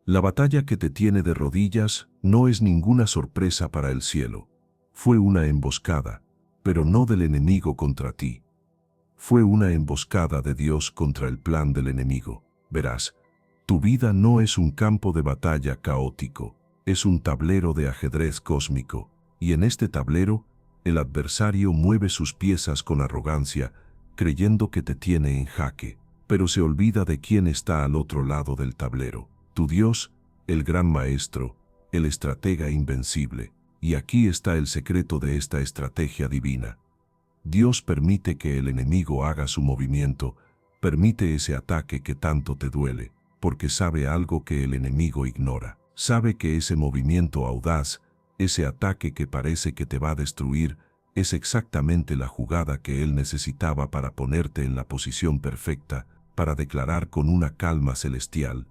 La batalla que te tiene de rodillas no es ninguna sorpresa para el cielo. Fue una emboscada, pero no del enemigo contra ti. Fue una emboscada de Dios contra el plan del enemigo. Verás, tu vida no es un campo de batalla caótico, es un tablero de ajedrez cósmico, y en este tablero, el adversario mueve sus piezas con arrogancia, creyendo que te tiene en jaque, pero se olvida de quién está al otro lado del tablero. Tu Dios, el gran maestro, el estratega invencible. Y aquí está el secreto de esta estrategia divina. Dios permite que el enemigo haga su movimiento, permite ese ataque que tanto te duele, porque sabe algo que el enemigo ignora. Sabe que ese movimiento audaz, ese ataque que parece que te va a destruir, es exactamente la jugada que él necesitaba para ponerte en la posición perfecta, para declarar con una calma celestial: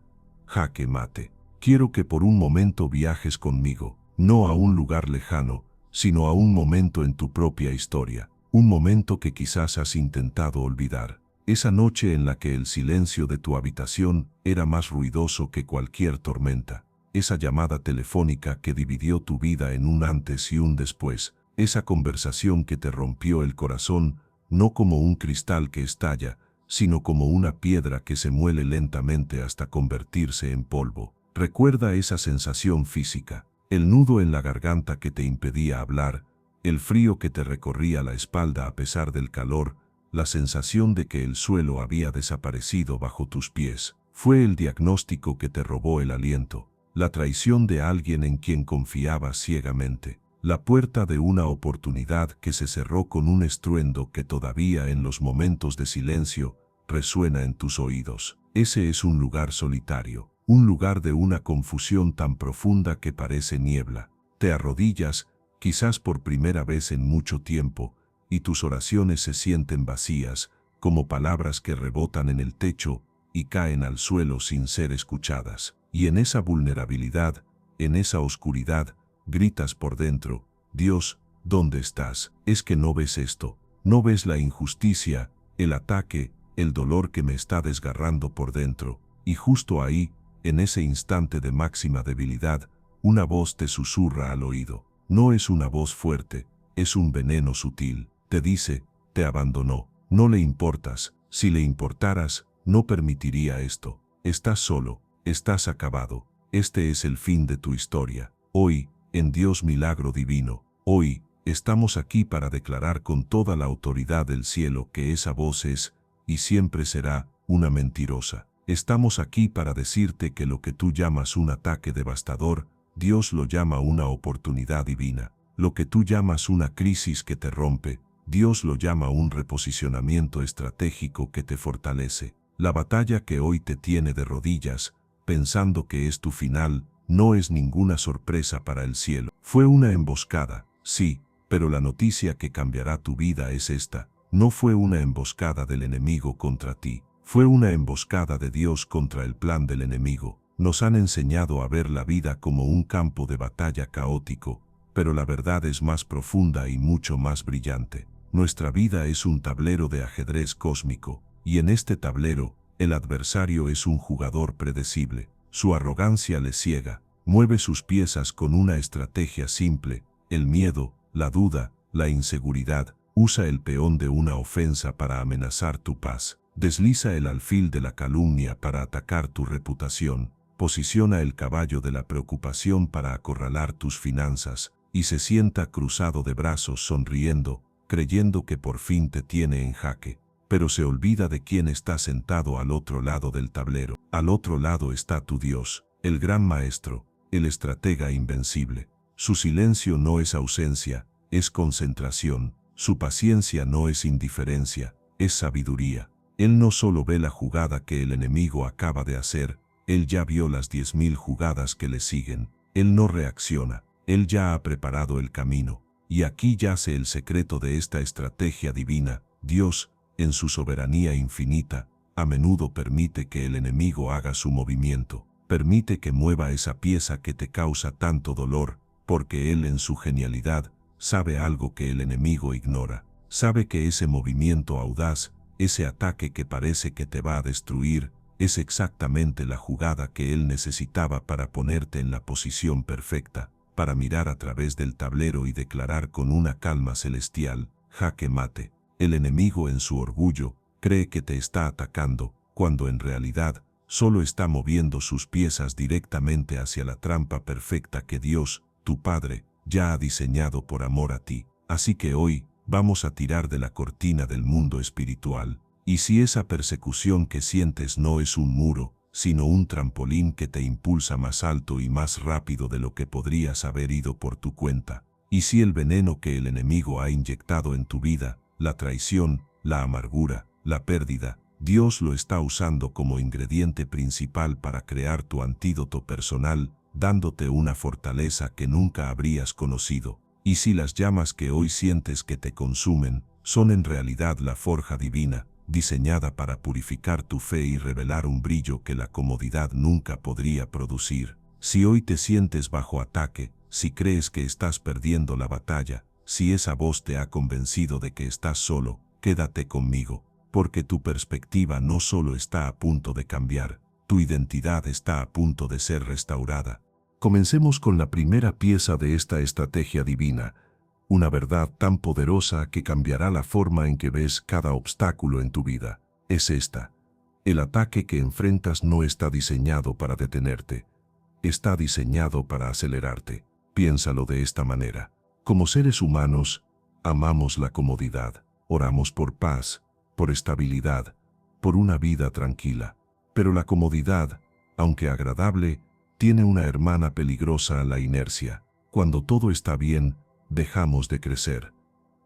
jaque mate. Quiero que por un momento viajes conmigo, no a un lugar lejano, sino a un momento en tu propia historia, un momento que quizás has intentado olvidar. Esa noche en la que el silencio de tu habitación era más ruidoso que cualquier tormenta. Esa llamada telefónica que dividió tu vida en un antes y un después. Esa conversación que te rompió el corazón, no como un cristal que estalla, sino como una piedra que se muele lentamente hasta convertirse en polvo. Recuerda esa sensación física, el nudo en la garganta que te impedía hablar, el frío que te recorría la espalda a pesar del calor, la sensación de que el suelo había desaparecido bajo tus pies. Fue el diagnóstico que te robó el aliento, la traición de alguien en quien confiabas ciegamente, la puerta de una oportunidad que se cerró con un estruendo que todavía en los momentos de silencio resuena en tus oídos. Ese es un lugar solitario, un lugar de una confusión tan profunda que parece niebla. Te arrodillas, quizás por primera vez en mucho tiempo, y tus oraciones se sienten vacías, como palabras que rebotan en el techo y caen al suelo sin ser escuchadas. Y en esa vulnerabilidad, en esa oscuridad, gritas por dentro: Dios, ¿dónde estás? Es que no ves esto, no ves la injusticia, el ataque, el dolor que me está desgarrando por dentro. Y justo ahí, en ese instante de máxima debilidad, una voz te susurra al oído. No es una voz fuerte, es un veneno sutil. Te dice: te abandonó, no le importas, si le importaras, no permitiría esto. Estás solo, estás acabado, este es el fin de tu historia. Hoy, en Dios milagro divino, hoy, estamos aquí para declarar con toda la autoridad del cielo que esa voz es, y siempre será, una mentirosa. Estamos aquí para decirte que lo que tú llamas un ataque devastador, Dios lo llama una oportunidad divina. Lo que tú llamas una crisis que te rompe, Dios lo llama un reposicionamiento estratégico que te fortalece. La batalla que hoy te tiene de rodillas, pensando que es tu final, no es ninguna sorpresa para el cielo. Fue una emboscada, sí, pero la noticia que cambiará tu vida es esta: no fue una emboscada del enemigo contra ti, fue una emboscada de Dios contra el plan del enemigo. Nos han enseñado a ver la vida como un campo de batalla caótico, pero la verdad es más profunda y mucho más brillante. Nuestra vida es un tablero de ajedrez cósmico, y en este tablero, el adversario es un jugador predecible. Su arrogancia le ciega, mueve sus piezas con una estrategia simple: el miedo, la duda, la inseguridad. Usa el peón de una ofensa para amenazar tu paz. Desliza el alfil de la calumnia para atacar tu reputación. Posiciona el caballo de la preocupación para acorralar tus finanzas, y se sienta cruzado de brazos sonriendo, creyendo que por fin te tiene en jaque. Pero se olvida de quién está sentado al otro lado del tablero. Al otro lado está tu Dios, el gran maestro, el estratega invencible. Su silencio no es ausencia, es concentración. Su paciencia no es indiferencia, es sabiduría. Él no solo ve la jugada que el enemigo acaba de hacer, él ya vio las 10.000 jugadas que le siguen. Él no reacciona, él ya ha preparado el camino. Y aquí yace el secreto de esta estrategia divina. Dios, en su soberanía infinita, a menudo permite que el enemigo haga su movimiento. Permite que mueva esa pieza que te causa tanto dolor, porque Él en su genialidad sabe algo que el enemigo ignora. Sabe que ese movimiento audaz, ese ataque que parece que te va a destruir, es exactamente la jugada que él necesitaba para ponerte en la posición perfecta, para mirar a través del tablero y declarar con una calma celestial: jaque mate. El enemigo en su orgullo cree que te está atacando, cuando en realidad solo está moviendo sus piezas directamente hacia la trampa perfecta que Dios, tu Padre, ya ha diseñado por amor a ti. Así que hoy vamos a tirar de la cortina del mundo espiritual. Y si esa persecución que sientes no es un muro, sino un trampolín que te impulsa más alto y más rápido de lo que podrías haber ido por tu cuenta, y si el veneno que el enemigo ha inyectado en tu vida, la traición, la amargura, la pérdida, Dios lo está usando como ingrediente principal para crear tu antídoto personal, dándote una fortaleza que nunca habrías conocido. Y si las llamas que hoy sientes que te consumen son en realidad la forja divina, diseñada para purificar tu fe y revelar un brillo que la comodidad nunca podría producir. Si hoy te sientes bajo ataque, si crees que estás perdiendo la batalla, si esa voz te ha convencido de que estás solo, quédate conmigo, porque tu perspectiva no solo está a punto de cambiar, tu identidad está a punto de ser restaurada. Comencemos con la primera pieza de esta estrategia divina, una verdad tan poderosa que cambiará la forma en que ves cada obstáculo en tu vida. Es esta: el ataque que enfrentas no está diseñado para detenerte, está diseñado para acelerarte. Piénsalo de esta manera. Como seres humanos, amamos la comodidad, oramos por paz, por estabilidad, por una vida tranquila. Pero la comodidad, aunque agradable, tiene una hermana peligrosa: la inercia. Cuando todo está bien, dejamos de crecer,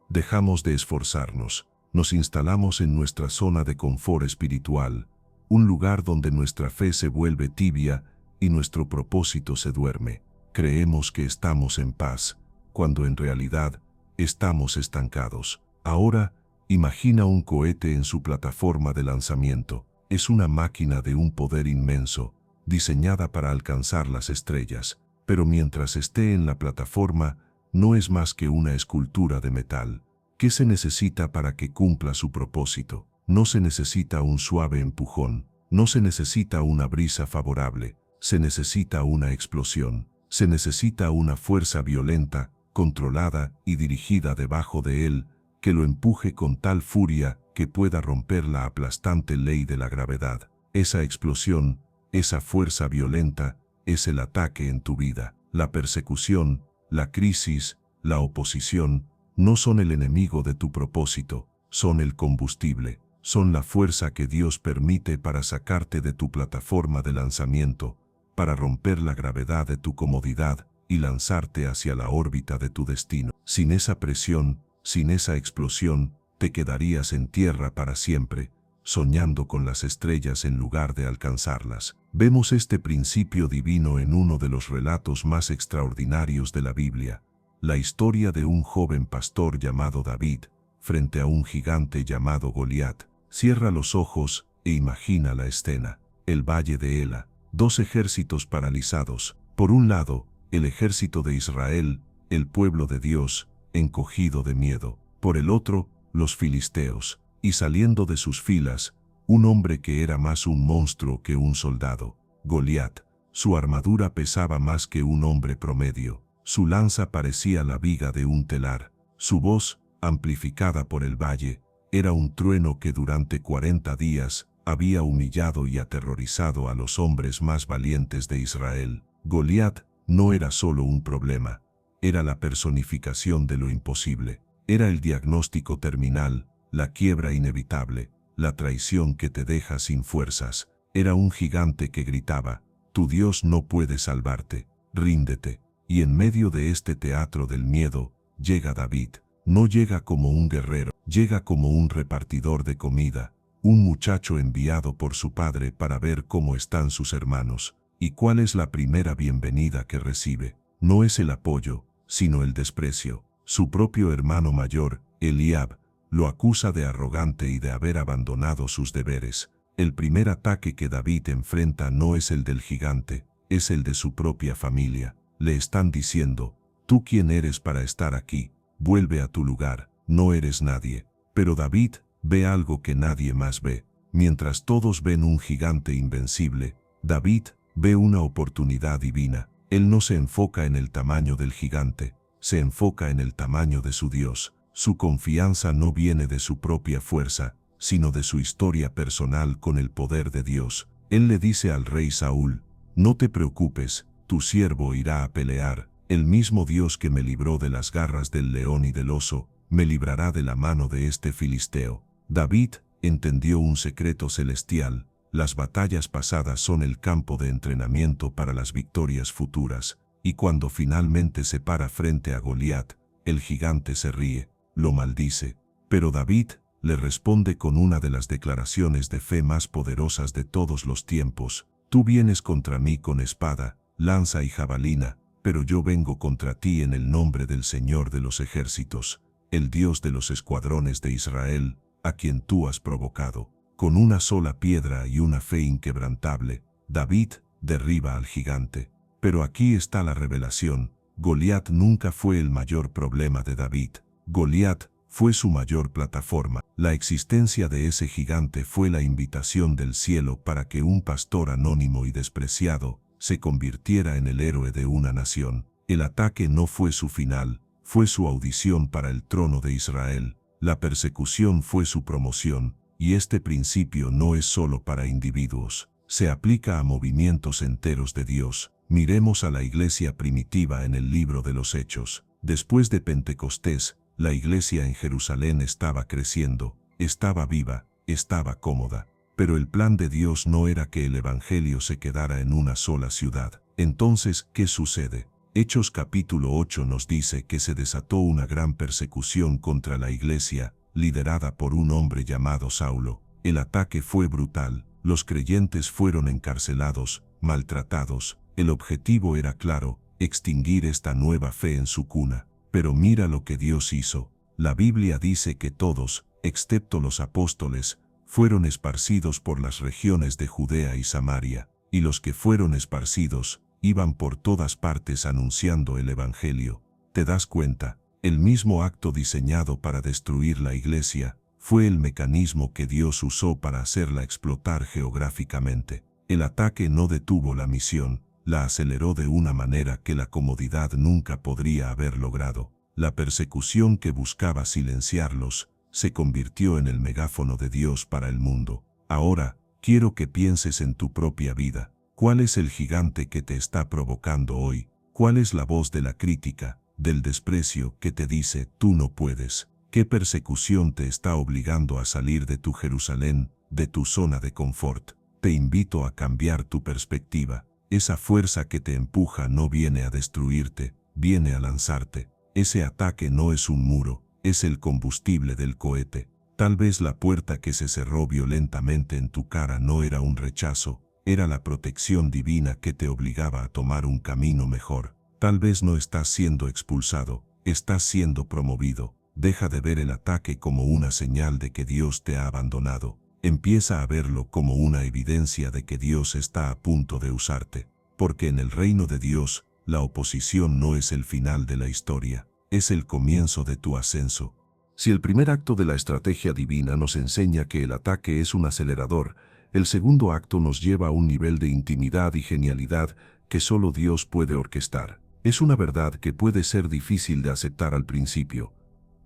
dejamos de esforzarnos, nos instalamos en nuestra zona de confort espiritual, un lugar donde nuestra fe se vuelve tibia y nuestro propósito se duerme. Creemos que estamos en paz, cuando en realidad estamos estancados. Ahora, imagina un cohete en su plataforma de lanzamiento. Es una máquina de un poder inmenso, diseñada para alcanzar las estrellas, pero mientras esté en la plataforma, no es más que una escultura de metal. ¿Qué se necesita para que cumpla su propósito? No se necesita un suave empujón, no se necesita una brisa favorable, se necesita una explosión, se necesita una fuerza violenta, controlada y dirigida debajo de él, que lo empuje con tal furia que pueda romper la aplastante ley de la gravedad. Esa explosión, esa fuerza violenta, es el ataque en tu vida. La persecución, la crisis, la oposición, no son el enemigo de tu propósito, son el combustible, son la fuerza que Dios permite para sacarte de tu plataforma de lanzamiento, para romper la gravedad de tu comodidad y lanzarte hacia la órbita de tu destino. Sin esa presión, sin esa explosión, te quedarías en tierra para siempre, soñando con las estrellas en lugar de alcanzarlas. Vemos este principio divino en uno de los relatos más extraordinarios de la Biblia, la historia de un joven pastor llamado David, frente a un gigante llamado Goliat. Cierra los ojos e imagina la escena. El valle de Ela, dos ejércitos paralizados. Por un lado, el ejército de Israel, el pueblo de Dios, encogido de miedo. Por el otro, los filisteos, y saliendo de sus filas, un hombre que era más un monstruo que un soldado, Goliat. Su armadura pesaba más que un hombre promedio, su lanza parecía la viga de un telar, su voz, amplificada por el valle, era un trueno que durante 40 días había humillado y aterrorizado a los hombres más valientes de Israel. Goliat no era solo un problema, era la personificación de lo imposible, era el diagnóstico terminal, la quiebra inevitable, la traición que te deja sin fuerzas. Era un gigante que gritaba: tu Dios no puede salvarte, ríndete. Y en medio de este teatro del miedo, llega David. No llega como un guerrero, llega como un repartidor de comida, un muchacho enviado por su padre para ver cómo están sus hermanos. ¿Y cuál es la primera bienvenida que recibe? No es el apoyo, sino el desprecio. Su propio hermano mayor, Eliab, lo acusa de arrogante y de haber abandonado sus deberes. El primer ataque que David enfrenta no es el del gigante, es el de su propia familia. Le están diciendo: ¿tú quién eres para estar aquí? Vuelve a tu lugar, no eres nadie. Pero David ve algo que nadie más ve. Mientras todos ven un gigante invencible, David ve una oportunidad divina. Él no se enfoca en el tamaño del gigante, se enfoca en el tamaño de su Dios. Su confianza no viene de su propia fuerza, sino de su historia personal con el poder de Dios. Él le dice al rey Saúl: no te preocupes, tu siervo irá a pelear. El mismo Dios que me libró de las garras del león y del oso, me librará de la mano de este filisteo. David entendió un secreto celestial: las batallas pasadas son el campo de entrenamiento para las victorias futuras, y cuando finalmente se para frente a Goliat, el gigante se ríe, lo maldice. Pero David le responde con una de las declaraciones de fe más poderosas de todos los tiempos: tú vienes contra mí con espada, lanza y jabalina, pero yo vengo contra ti en el nombre del Señor de los ejércitos, el Dios de los escuadrones de Israel, a quien tú has provocado. Con una sola piedra y una fe inquebrantable, David derriba al gigante. Pero aquí está la revelación: Goliat nunca fue el mayor problema de David. Goliat fue su mayor plataforma. La existencia de ese gigante fue la invitación del cielo para que un pastor anónimo y despreciado se convirtiera en el héroe de una nación. El ataque no fue su final, fue su audición para el trono de Israel. La persecución fue su promoción, y este principio no es solo para individuos, se aplica a movimientos enteros de Dios. Miremos a la iglesia primitiva en el libro de los Hechos. Después de Pentecostés, la iglesia en Jerusalén estaba creciendo, estaba viva, estaba cómoda. Pero el plan de Dios no era que el evangelio se quedara en una sola ciudad. Entonces, ¿qué sucede? Hechos capítulo 8 nos dice que se desató una gran persecución contra la iglesia, liderada por un hombre llamado Saulo. El ataque fue brutal, los creyentes fueron encarcelados, maltratados. El objetivo era claro: extinguir esta nueva fe en su cuna. Pero mira lo que Dios hizo. La Biblia dice que todos, excepto los apóstoles, fueron esparcidos por las regiones de Judea y Samaria, y los que fueron esparcidos iban por todas partes anunciando el evangelio. ¿Te das cuenta? El mismo acto diseñado para destruir la iglesia fue el mecanismo que Dios usó para hacerla explotar geográficamente. El ataque no detuvo la misión, la aceleró de una manera que la comodidad nunca podría haber logrado. La persecución que buscaba silenciarlos se convirtió en el megáfono de Dios para el mundo. Ahora, quiero que pienses en tu propia vida. ¿Cuál es el gigante que te está provocando hoy? ¿Cuál es la voz de la crítica, del desprecio que te dice: tú no puedes? ¿Qué persecución te está obligando a salir de tu Jerusalén, de tu zona de confort? Te invito a cambiar tu perspectiva. Esa fuerza que te empuja no viene a destruirte, viene a lanzarte. Ese ataque no es un muro, es el combustible del cohete. Tal vez la puerta que se cerró violentamente en tu cara no era un rechazo, era la protección divina que te obligaba a tomar un camino mejor. Tal vez no estás siendo expulsado, estás siendo promovido. Deja de ver el ataque como una señal de que Dios te ha abandonado. Empieza a verlo como una evidencia de que Dios está a punto de usarte. Porque en el reino de Dios, la oposición no es el final de la historia, es el comienzo de tu ascenso. Si el primer acto de la estrategia divina nos enseña que el ataque es un acelerador, el segundo acto nos lleva a un nivel de intimidad y genialidad que solo Dios puede orquestar. Es una verdad que puede ser difícil de aceptar al principio,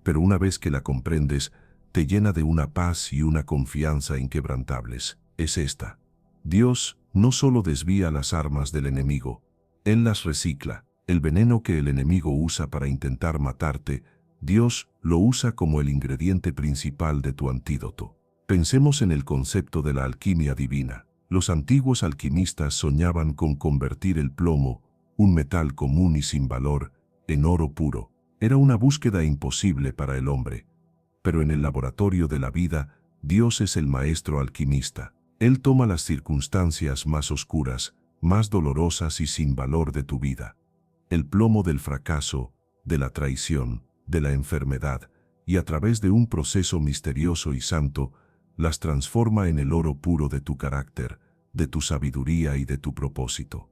pero una vez que la comprendes, te llena de una paz y una confianza inquebrantables. Es esta: Dios no solo desvía las armas del enemigo, Él las recicla. El veneno que el enemigo usa para intentar matarte, Dios lo usa como el ingrediente principal de tu antídoto. Pensemos en el concepto de la alquimia divina. Los antiguos alquimistas soñaban con convertir el plomo, un metal común y sin valor, en oro puro. Era una búsqueda imposible para el hombre. Pero en el laboratorio de la vida, Dios es el maestro alquimista. Él toma las circunstancias más oscuras, más dolorosas y sin valor de tu vida. El plomo del fracaso, de la traición, de la enfermedad, y a través de un proceso misterioso y santo, las transforma en el oro puro de tu carácter, de tu sabiduría y de tu propósito.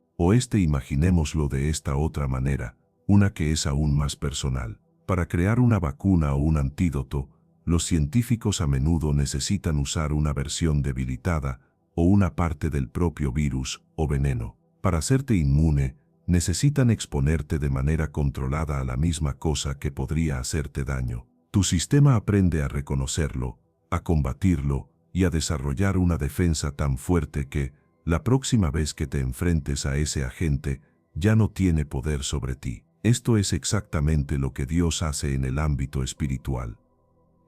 Imaginémoslo de esta otra manera, una que es aún más personal. Para crear una vacuna o un antídoto, Los científicos a menudo necesitan usar una versión debilitada o una parte del propio virus o veneno. Para hacerte inmune, necesitan exponerte de manera controlada a la misma cosa que podría hacerte daño. Tu sistema aprende a reconocerlo, a combatirlo y a desarrollar una defensa tan fuerte que, la próxima vez que te enfrentes a ese agente, ya no tiene poder sobre ti. Esto es exactamente lo que Dios hace en el ámbito espiritual.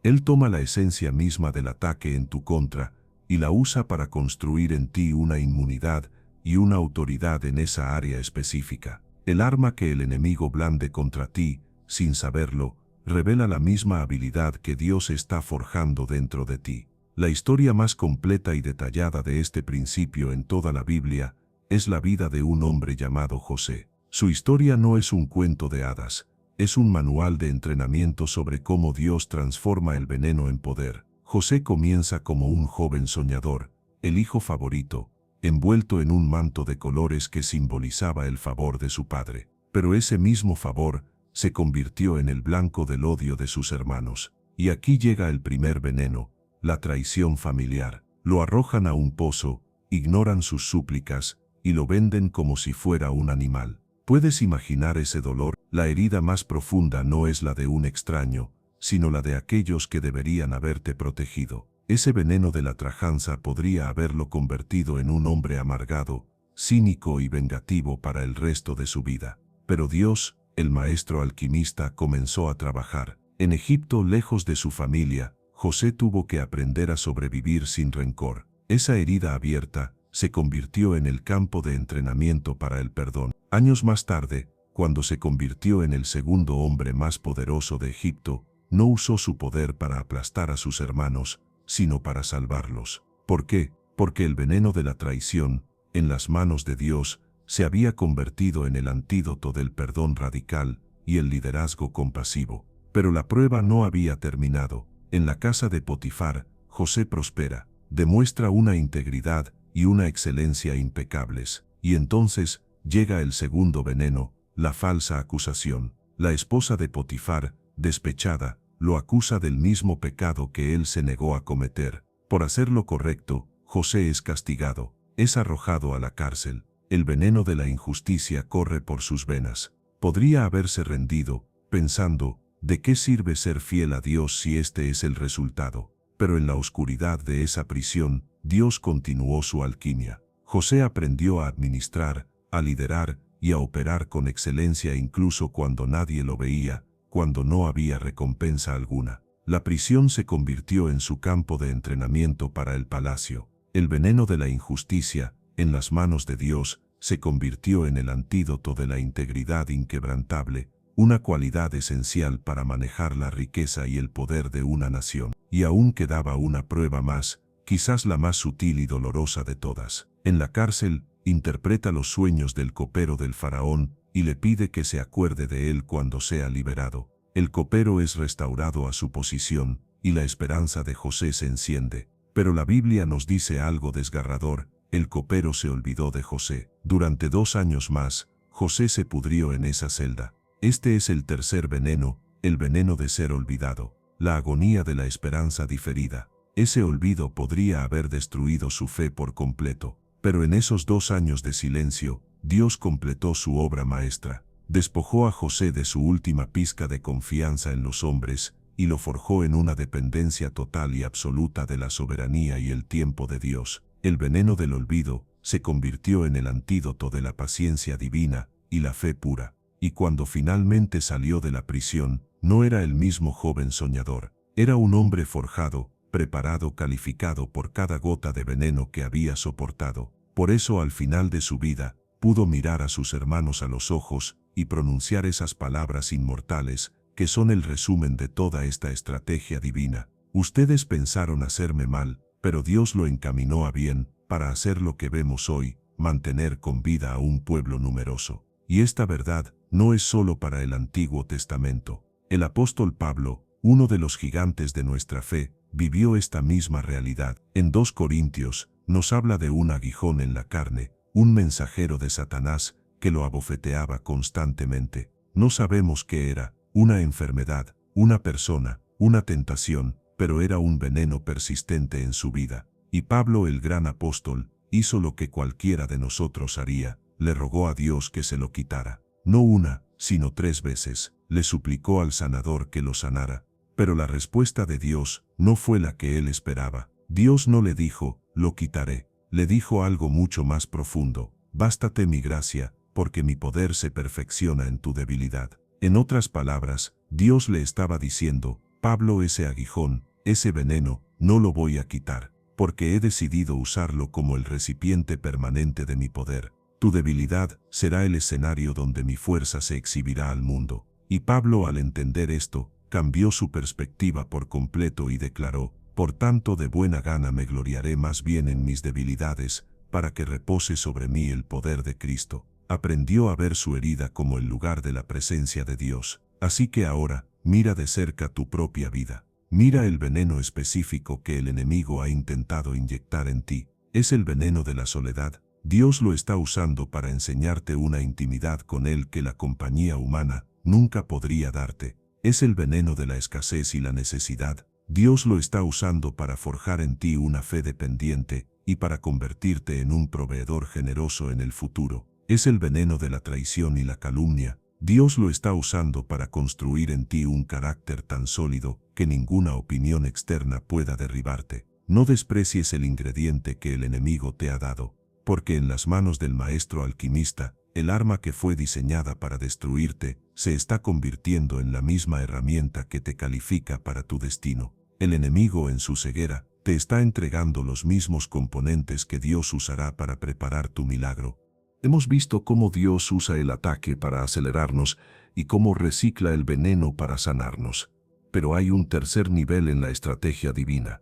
Él toma la esencia misma del ataque en tu contra y la usa para construir en ti una inmunidad y una autoridad en esa área específica. El arma que el enemigo blande contra ti, sin saberlo, revela la misma habilidad que Dios está forjando dentro de ti. La historia más completa y detallada de este principio en toda la Biblia es la vida de un hombre llamado José. Su historia no es un cuento de hadas, es un manual de entrenamiento sobre cómo Dios transforma el veneno en poder. José comienza como un joven soñador, el hijo favorito, envuelto en un manto de colores que simbolizaba el favor de su padre. Pero ese mismo favor se convirtió en el blanco del odio de sus hermanos. Y aquí llega el primer veneno, la traición familiar. Lo arrojan a un pozo, ignoran sus súplicas y lo venden como si fuera un animal. ¿Puedes imaginar ese dolor? La herida más profunda no es la de un extraño, sino la de aquellos que deberían haberte protegido. Ese veneno de la trajanza podría haberlo convertido en un hombre amargado, cínico y vengativo para el resto de su vida. Pero Dios, el maestro alquimista, comenzó a trabajar. En Egipto, lejos de su familia, José tuvo que aprender a sobrevivir sin rencor. Esa herida abierta se convirtió en el campo de entrenamiento para el perdón. Años más tarde, cuando se convirtió en el segundo hombre más poderoso de Egipto, no usó su poder para aplastar a sus hermanos, sino para salvarlos. ¿Por qué? Porque el veneno de la traición, en las manos de Dios, se había convertido en el antídoto del perdón radical y el liderazgo compasivo. Pero la prueba no había terminado. En la casa de Potifar, José prospera, demuestra una integridad y una excelencia impecables. Y entonces llega el segundo veneno, la falsa acusación. La esposa de Potifar, despechada, lo acusa del mismo pecado que él se negó a cometer. Por hacer lo correcto, José es castigado, es arrojado a la cárcel. El veneno de la injusticia corre por sus venas. Podría haberse rendido, pensando, ¿de qué sirve ser fiel a Dios si este es el resultado? Pero en la oscuridad de esa prisión, Dios continuó su alquimia. José aprendió a administrar, a liderar y a operar con excelencia incluso cuando nadie lo veía, cuando no había recompensa alguna. La prisión se convirtió en su campo de entrenamiento para el palacio. El veneno de la injusticia, en las manos de Dios, se convirtió en el antídoto de la integridad inquebrantable, una cualidad esencial para manejar la riqueza y el poder de una nación. Y aún quedaba una prueba más, quizás la más sutil y dolorosa de todas. En la cárcel, interpreta los sueños del copero del faraón y le pide que se acuerde de él cuando sea liberado. El copero es restaurado a su posición y la esperanza de José se enciende. Pero la Biblia nos dice algo desgarrador: el copero se olvidó de José. Durante 2 años más, José se pudrió en esa celda. Este es el tercer veneno, el veneno de ser olvidado, la agonía de la esperanza diferida. Ese olvido podría haber destruido su fe por completo, pero en esos 2 años de silencio, Dios completó su obra maestra. Despojó a José de su última pizca de confianza en los hombres y lo forjó en una dependencia total y absoluta de la soberanía y el tiempo de Dios. El veneno del olvido se convirtió en el antídoto de la paciencia divina y la fe pura. Y cuando finalmente salió de la prisión, no era el mismo joven soñador. Era un hombre forjado, preparado, calificado por cada gota de veneno que había soportado. Por eso al final de su vida, pudo mirar a sus hermanos a los ojos y pronunciar esas palabras inmortales, que son el resumen de toda esta estrategia divina. Ustedes pensaron hacerme mal, pero Dios lo encaminó a bien, para hacer lo que vemos hoy, mantener con vida a un pueblo numeroso. Y esta verdad no es solo para el Antiguo Testamento. El apóstol Pablo, uno de los gigantes de nuestra fe, vivió esta misma realidad. En 2 Corintios, nos habla de un aguijón en la carne, un mensajero de Satanás, que lo abofeteaba constantemente. No sabemos qué era, una enfermedad, una persona, una tentación, pero era un veneno persistente en su vida. Y Pablo, el gran apóstol, hizo lo que cualquiera de nosotros haría, le rogó a Dios que se lo quitara. No una, sino 3 veces, le suplicó al sanador que lo sanara. Pero la respuesta de Dios no fue la que él esperaba. Dios no le dijo, lo quitaré. Le dijo algo mucho más profundo, bástate mi gracia, porque mi poder se perfecciona en tu debilidad. En otras palabras, Dios le estaba diciendo, Pablo, ese aguijón, ese veneno, no lo voy a quitar, porque he decidido usarlo como el recipiente permanente de mi poder. Tu debilidad será el escenario donde mi fuerza se exhibirá al mundo. Y Pablo, al entender esto, cambió su perspectiva por completo y declaró, por tanto de buena gana me gloriaré más bien en mis debilidades, para que repose sobre mí el poder de Cristo. Aprendió a ver su herida como el lugar de la presencia de Dios. Así que ahora, mira de cerca tu propia vida. Mira el veneno específico que el enemigo ha intentado inyectar en ti. Es el veneno de la soledad. Dios lo está usando para enseñarte una intimidad con Él que la compañía humana nunca podría darte. Es el veneno de la escasez y la necesidad. Dios lo está usando para forjar en ti una fe dependiente y para convertirte en un proveedor generoso en el futuro. Es el veneno de la traición y la calumnia. Dios lo está usando para construir en ti un carácter tan sólido que ninguna opinión externa pueda derribarte. No desprecies el ingrediente que el enemigo te ha dado, porque en las manos del maestro alquimista, el arma que fue diseñada para destruirte se está convirtiendo en la misma herramienta que te califica para tu destino. El enemigo, en su ceguera, te está entregando los mismos componentes que Dios usará para preparar tu milagro. Hemos visto cómo Dios usa el ataque para acelerarnos y cómo recicla el veneno para sanarnos. Pero hay un tercer nivel en la estrategia divina,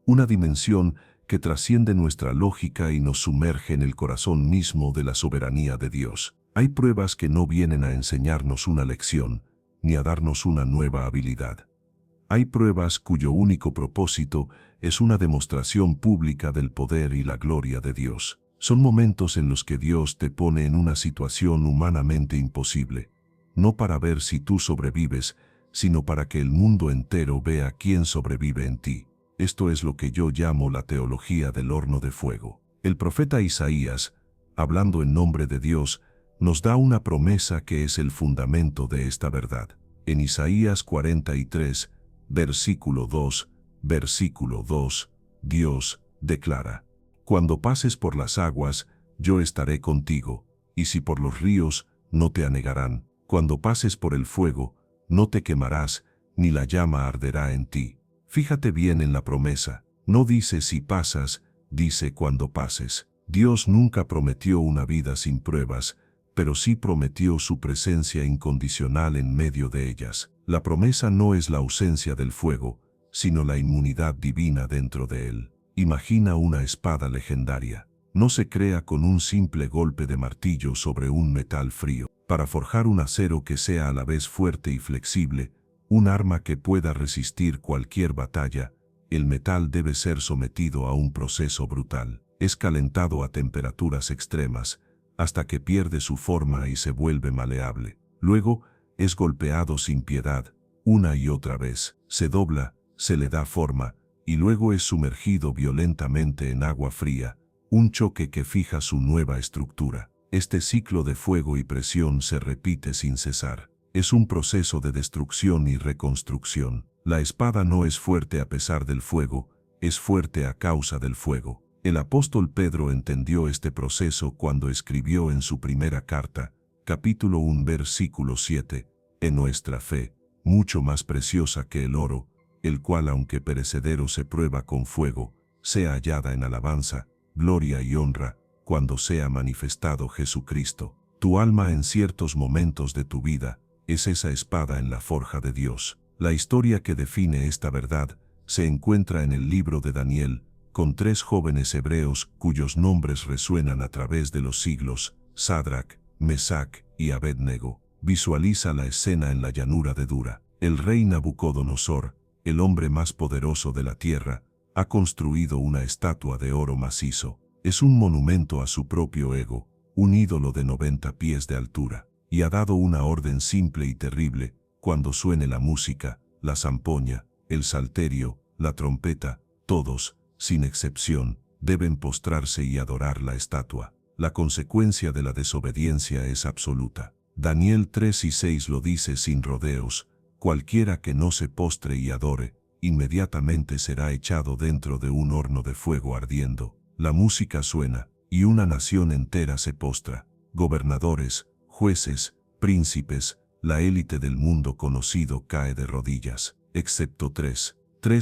una dimensión que trasciende nuestra lógica y nos sumerge en el corazón mismo de la soberanía de Dios. Hay pruebas que no vienen a enseñarnos una lección, ni a darnos una nueva habilidad. Hay pruebas cuyo único propósito es una demostración pública del poder y la gloria de Dios. Son momentos en los que Dios te pone en una situación humanamente imposible, no para ver si tú sobrevives, sino para que el mundo entero vea quién sobrevive en ti. Esto es lo que yo llamo la teología del horno de fuego. El profeta Isaías, hablando en nombre de Dios, nos da una promesa que es el fundamento de esta verdad. En Isaías 43, versículo 2, Dios declara: Cuando pases por las aguas, yo estaré contigo, y si por los ríos, no te anegarán. Cuando pases por el fuego, no te quemarás, ni la llama arderá en ti. Fíjate bien en la promesa. No dice si pasas, dice cuando pases. Dios nunca prometió una vida sin pruebas, pero sí prometió su presencia incondicional en medio de ellas. La promesa no es la ausencia del fuego, sino la inmunidad divina dentro de él. Imagina una espada legendaria. No se crea con un simple golpe de martillo sobre un metal frío. Para forjar un acero que sea a la vez fuerte y flexible, un arma que pueda resistir cualquier batalla, el metal debe ser sometido a un proceso brutal. Es calentado a temperaturas extremas, hasta que pierde su forma y se vuelve maleable. Luego, es golpeado sin piedad, una y otra vez. Se dobla, se le da forma, y luego es sumergido violentamente en agua fría, un choque que fija su nueva estructura. Este ciclo de fuego y presión se repite sin cesar. Es un proceso de destrucción y reconstrucción. La espada no es fuerte a pesar del fuego, es fuerte a causa del fuego. El apóstol Pedro entendió este proceso cuando escribió en su primera carta, capítulo 1, versículo 7, en nuestra fe, mucho más preciosa que el oro, el cual aunque perecedero se prueba con fuego, sea hallada en alabanza, gloria y honra, cuando sea manifestado Jesucristo. Tu alma en ciertos momentos de tu vida es esa espada en la forja de Dios. La historia que define esta verdad se encuentra en el libro de Daniel, con 3 jóvenes hebreos cuyos nombres resuenan a través de los siglos, Sadrac, Mesac y Abednego. Visualiza la escena en la llanura de Dura. El rey Nabucodonosor, el hombre más poderoso de la tierra, ha construido una estatua de oro macizo. Es un monumento a su propio ego, un ídolo de 90 pies de altura, y ha dado una orden simple y terrible: cuando suene la música, la zampoña, el salterio, la trompeta, todos, sin excepción, deben postrarse y adorar la estatua. La consecuencia de la desobediencia es absoluta. Daniel 3:6 lo dice sin rodeos: cualquiera que no se postre y adore, inmediatamente será echado dentro de un horno de fuego ardiendo. La música suena, y una nación entera se postra. Gobernadores, jueces, príncipes, la élite del mundo conocido cae de rodillas, excepto tres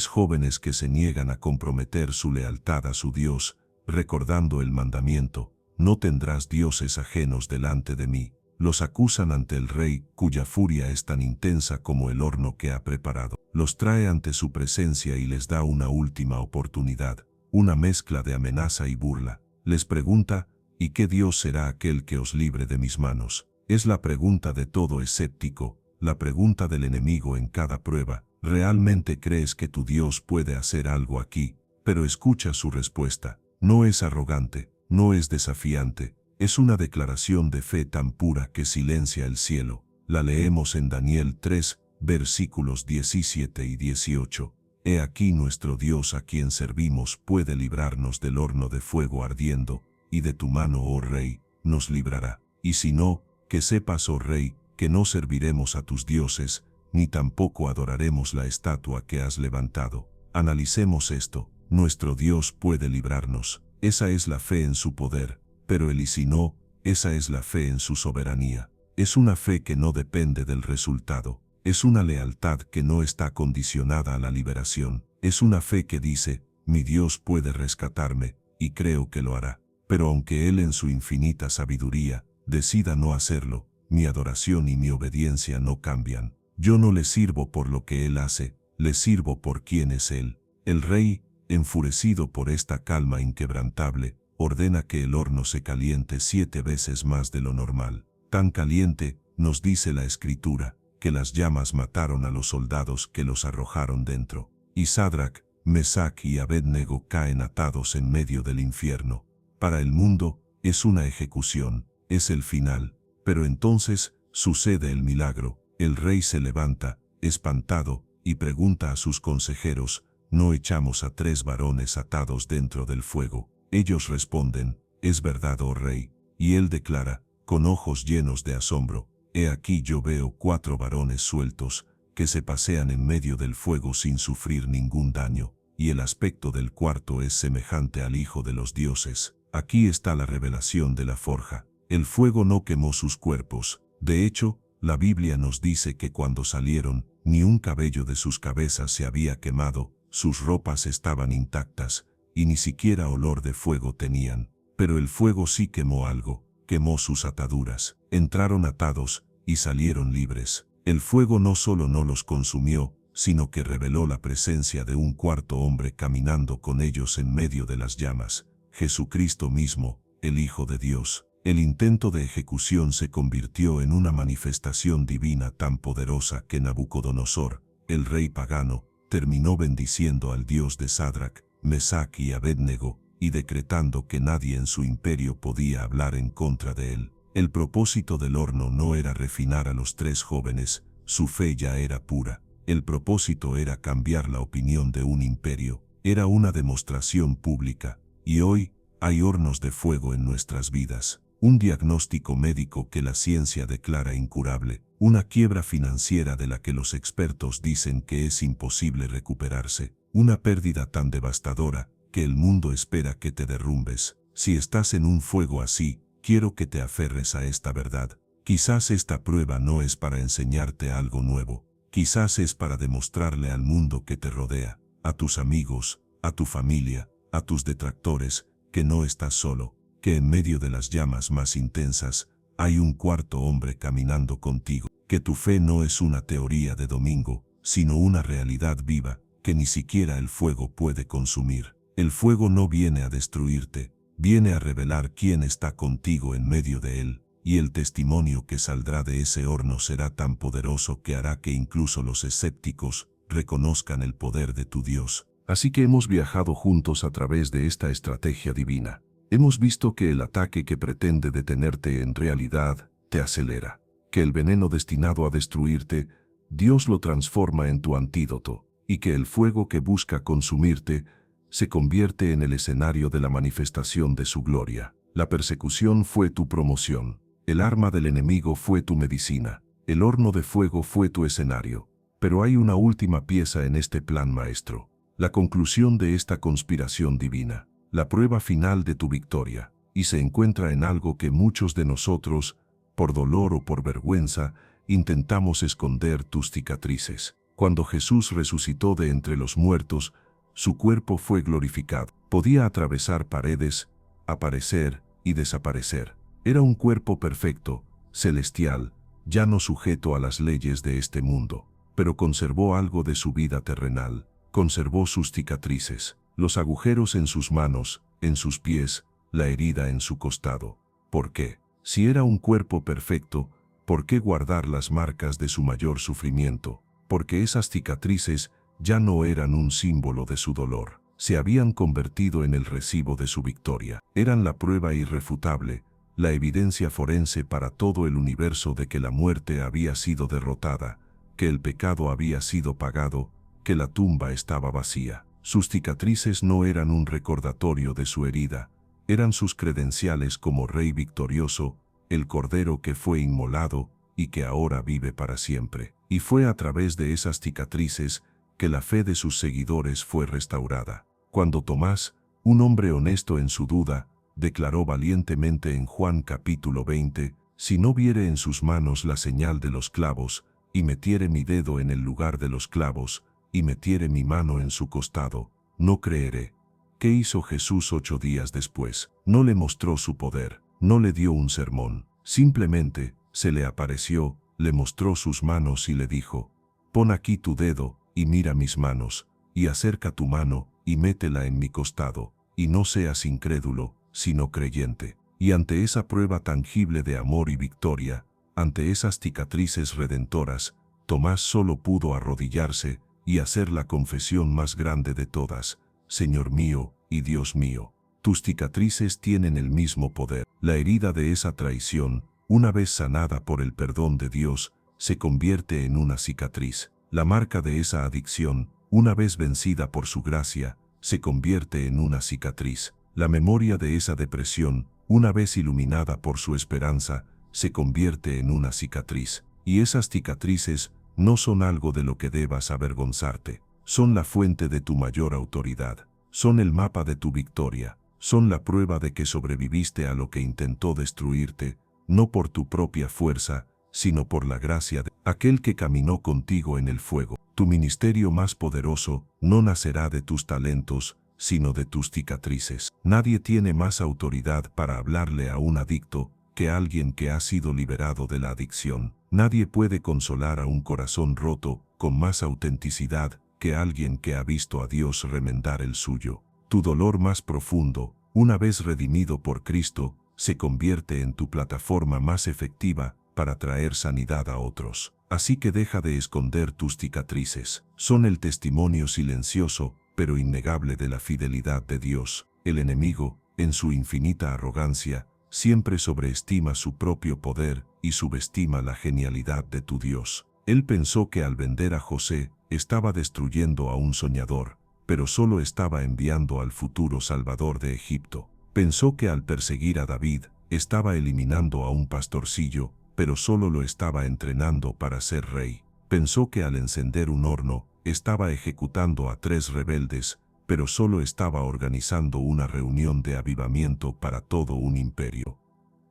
jóvenes que se niegan a comprometer su lealtad a su Dios, recordando el mandamiento: no tendrás dioses ajenos delante de mí. Los acusan ante el rey, cuya furia es tan intensa como el horno que ha preparado. Los trae ante su presencia y les da una última oportunidad, una mezcla de amenaza y burla. Les pregunta: ¿y qué Dios será aquel que os libre de mis manos? Es la pregunta de todo escéptico, la pregunta del enemigo en cada prueba. ¿Realmente crees que tu Dios puede hacer algo aquí? Pero escucha su respuesta. No es arrogante, no es desafiante, es una declaración de fe tan pura que silencia el cielo. La leemos en Daniel 3, versículos 17 y 18. He aquí nuestro Dios a quien servimos puede librarnos del horno de fuego ardiendo, y de tu mano, oh Rey, nos librará. Y si no, que sepas, oh Rey, que no serviremos a tus dioses, ni tampoco adoraremos la estatua que has levantado. Analicemos esto: nuestro Dios puede librarnos. Esa es la fe en su poder, pero el y si no, esa es la fe en su soberanía. Es una fe que no depende del resultado. Es una lealtad que no está condicionada a la liberación. Es una fe que dice: mi Dios puede rescatarme, y creo que lo hará. Pero aunque Él en su infinita sabiduría decida no hacerlo, mi adoración y mi obediencia no cambian. Yo no le sirvo por lo que Él hace, le sirvo por quién es Él. El rey, enfurecido por esta calma inquebrantable, ordena que el horno se caliente 7 veces más de lo normal. Tan caliente, nos dice la Escritura, que las llamas mataron a los soldados que los arrojaron dentro. Y Sadrac, Mesac y Abednego caen atados en medio del infierno. Para el mundo, es una ejecución, es el final. Pero entonces, sucede el milagro. El rey se levanta, espantado, y pregunta a sus consejeros: ¿no echamos a 3 varones atados dentro del fuego? Ellos responden: es verdad, oh rey. Y él declara, con ojos llenos de asombro: he aquí yo veo 4 varones sueltos, que se pasean en medio del fuego sin sufrir ningún daño, y el aspecto del cuarto es semejante al Hijo de los dioses. Aquí está la revelación de la forja. El fuego no quemó sus cuerpos. De hecho, la Biblia nos dice que cuando salieron, ni un cabello de sus cabezas se había quemado, sus ropas estaban intactas, y ni siquiera olor de fuego tenían. Pero el fuego sí quemó algo, quemó sus ataduras. Entraron atados, y salieron libres. El fuego no solo no los consumió, sino que reveló la presencia de un cuarto hombre caminando con ellos en medio de las llamas: Jesucristo mismo, el Hijo de Dios. El intento de ejecución se convirtió en una manifestación divina tan poderosa que Nabucodonosor, el rey pagano, terminó bendiciendo al Dios de Sadrac, Mesac y Abednego, y decretando que nadie en su imperio podía hablar en contra de él. El propósito del horno no era refinar a los 3 jóvenes, su fe ya era pura. El propósito era cambiar la opinión de un imperio, era una demostración pública. Y hoy, hay hornos de fuego en nuestras vidas. Un diagnóstico médico que la ciencia declara incurable, una quiebra financiera de la que los expertos dicen que es imposible recuperarse, una pérdida tan devastadora que el mundo espera que te derrumbes. Si estás en un fuego así, quiero que te aferres a esta verdad. Quizás esta prueba no es para enseñarte algo nuevo, quizás es para demostrarle al mundo que te rodea, a tus amigos, a tu familia, a tus detractores, que no estás solo, que en medio de las llamas más intensas, hay un cuarto hombre caminando contigo, que tu fe no es una teoría de domingo, sino una realidad viva, que ni siquiera el fuego puede consumir. El fuego no viene a destruirte, viene a revelar quién está contigo en medio de él, y el testimonio que saldrá de ese horno será tan poderoso que hará que incluso los escépticos reconozcan el poder de tu Dios. Así que hemos viajado juntos a través de esta estrategia divina. Hemos visto que el ataque que pretende detenerte en realidad te acelera, que el veneno destinado a destruirte, Dios lo transforma en tu antídoto, y que el fuego que busca consumirte se convierte en el escenario de la manifestación de su gloria. La persecución fue tu promoción, el arma del enemigo fue tu medicina, el horno de fuego fue tu escenario. Pero hay una última pieza en este plan maestro, la conclusión de esta conspiración divina, la prueba final de tu victoria, y se encuentra en algo que muchos de nosotros, por dolor o por vergüenza, intentamos esconder: tus cicatrices. Cuando Jesús resucitó de entre los muertos, su cuerpo fue glorificado. Podía atravesar paredes, aparecer y desaparecer. Era un cuerpo perfecto, celestial, ya no sujeto a las leyes de este mundo, pero conservó algo de su vida terrenal. Conservó sus cicatrices, los agujeros en sus manos, en sus pies, la herida en su costado. ¿Por qué? Si era un cuerpo perfecto, ¿por qué guardar las marcas de su mayor sufrimiento? Porque esas cicatrices ya no eran un símbolo de su dolor, se habían convertido en el recibo de su victoria. Eran la prueba irrefutable, la evidencia forense para todo el universo de que la muerte había sido derrotada, que el pecado había sido pagado, que la tumba estaba vacía. Sus cicatrices no eran un recordatorio de su herida, eran sus credenciales como rey victorioso, el cordero que fue inmolado y que ahora vive para siempre. Y fue a través de esas cicatrices que la fe de sus seguidores fue restaurada. Cuando Tomás, un hombre honesto en su duda, declaró valientemente en Juan capítulo 20, «Si no viere en sus manos la señal de los clavos, y metiere mi dedo en el lugar de los clavos, y metiere mi mano en su costado, no creeré». ¿Qué hizo Jesús 8 días después? No le mostró su poder, no le dio un sermón, simplemente se le apareció, le mostró sus manos y le dijo: «Pon aquí tu dedo y mira mis manos, y acerca tu mano y métela en mi costado, y no seas incrédulo, sino creyente». Y ante esa prueba tangible de amor y victoria, ante esas cicatrices redentoras, Tomás solo pudo arrodillarse y hacer la confesión más grande de todas: «Señor mío y Dios mío». Tus cicatrices tienen el mismo poder. La herida de esa traición, una vez sanada por el perdón de Dios, se convierte en una cicatriz. La marca de esa adicción, una vez vencida por su gracia, se convierte en una cicatriz. La memoria de esa depresión, una vez iluminada por su esperanza, se convierte en una cicatriz. Y esas cicatrices no son algo de lo que debas avergonzarte. Son la fuente de tu mayor autoridad. Son el mapa de tu victoria. Son la prueba de que sobreviviste a lo que intentó destruirte, no por tu propia fuerza, sino por la gracia de aquel que caminó contigo en el fuego. Tu ministerio más poderoso no nacerá de tus talentos, sino de tus cicatrices. Nadie tiene más autoridad para hablarle a un adicto que alguien que ha sido liberado de la adicción. Nadie puede consolar a un corazón roto con más autenticidad que alguien que ha visto a Dios remendar el suyo. Tu dolor más profundo, una vez redimido por Cristo, se convierte en tu plataforma más efectiva para traer sanidad a otros. Así que deja de esconder tus cicatrices. Son el testimonio silencioso, pero innegable de la fidelidad de Dios. El enemigo, en su infinita arrogancia, siempre sobreestima su propio poder y subestima la genialidad de tu Dios. Él pensó que al vender a José, estaba destruyendo a un soñador, pero solo estaba enviando al futuro Salvador de Egipto. Pensó que al perseguir a David, estaba eliminando a un pastorcillo, pero solo lo estaba entrenando para ser rey. Pensó que al encender un horno, estaba ejecutando a 3 rebeldes, pero solo estaba organizando una reunión de avivamiento para todo un imperio.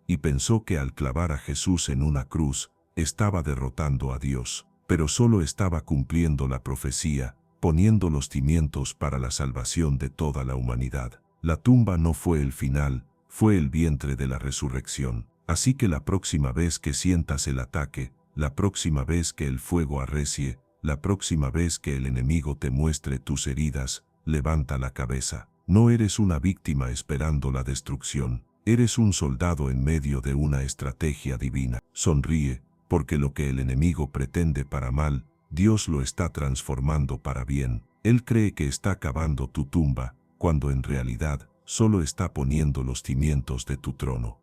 Y pensó que al clavar a Jesús en una cruz, estaba derrotando a Dios, pero solo estaba cumpliendo la profecía, poniendo los cimientos para la salvación de toda la humanidad. La tumba no fue el final, fue el vientre de la resurrección. Así que la próxima vez que sientas el ataque, la próxima vez que el fuego arrecie, la próxima vez que el enemigo te muestre tus heridas, levanta la cabeza. No eres una víctima esperando la destrucción, eres un soldado en medio de una estrategia divina. Sonríe, porque lo que el enemigo pretende para mal, Dios lo está transformando para bien. Él cree que está cavando tu tumba, cuando en realidad solo está poniendo los cimientos de tu trono.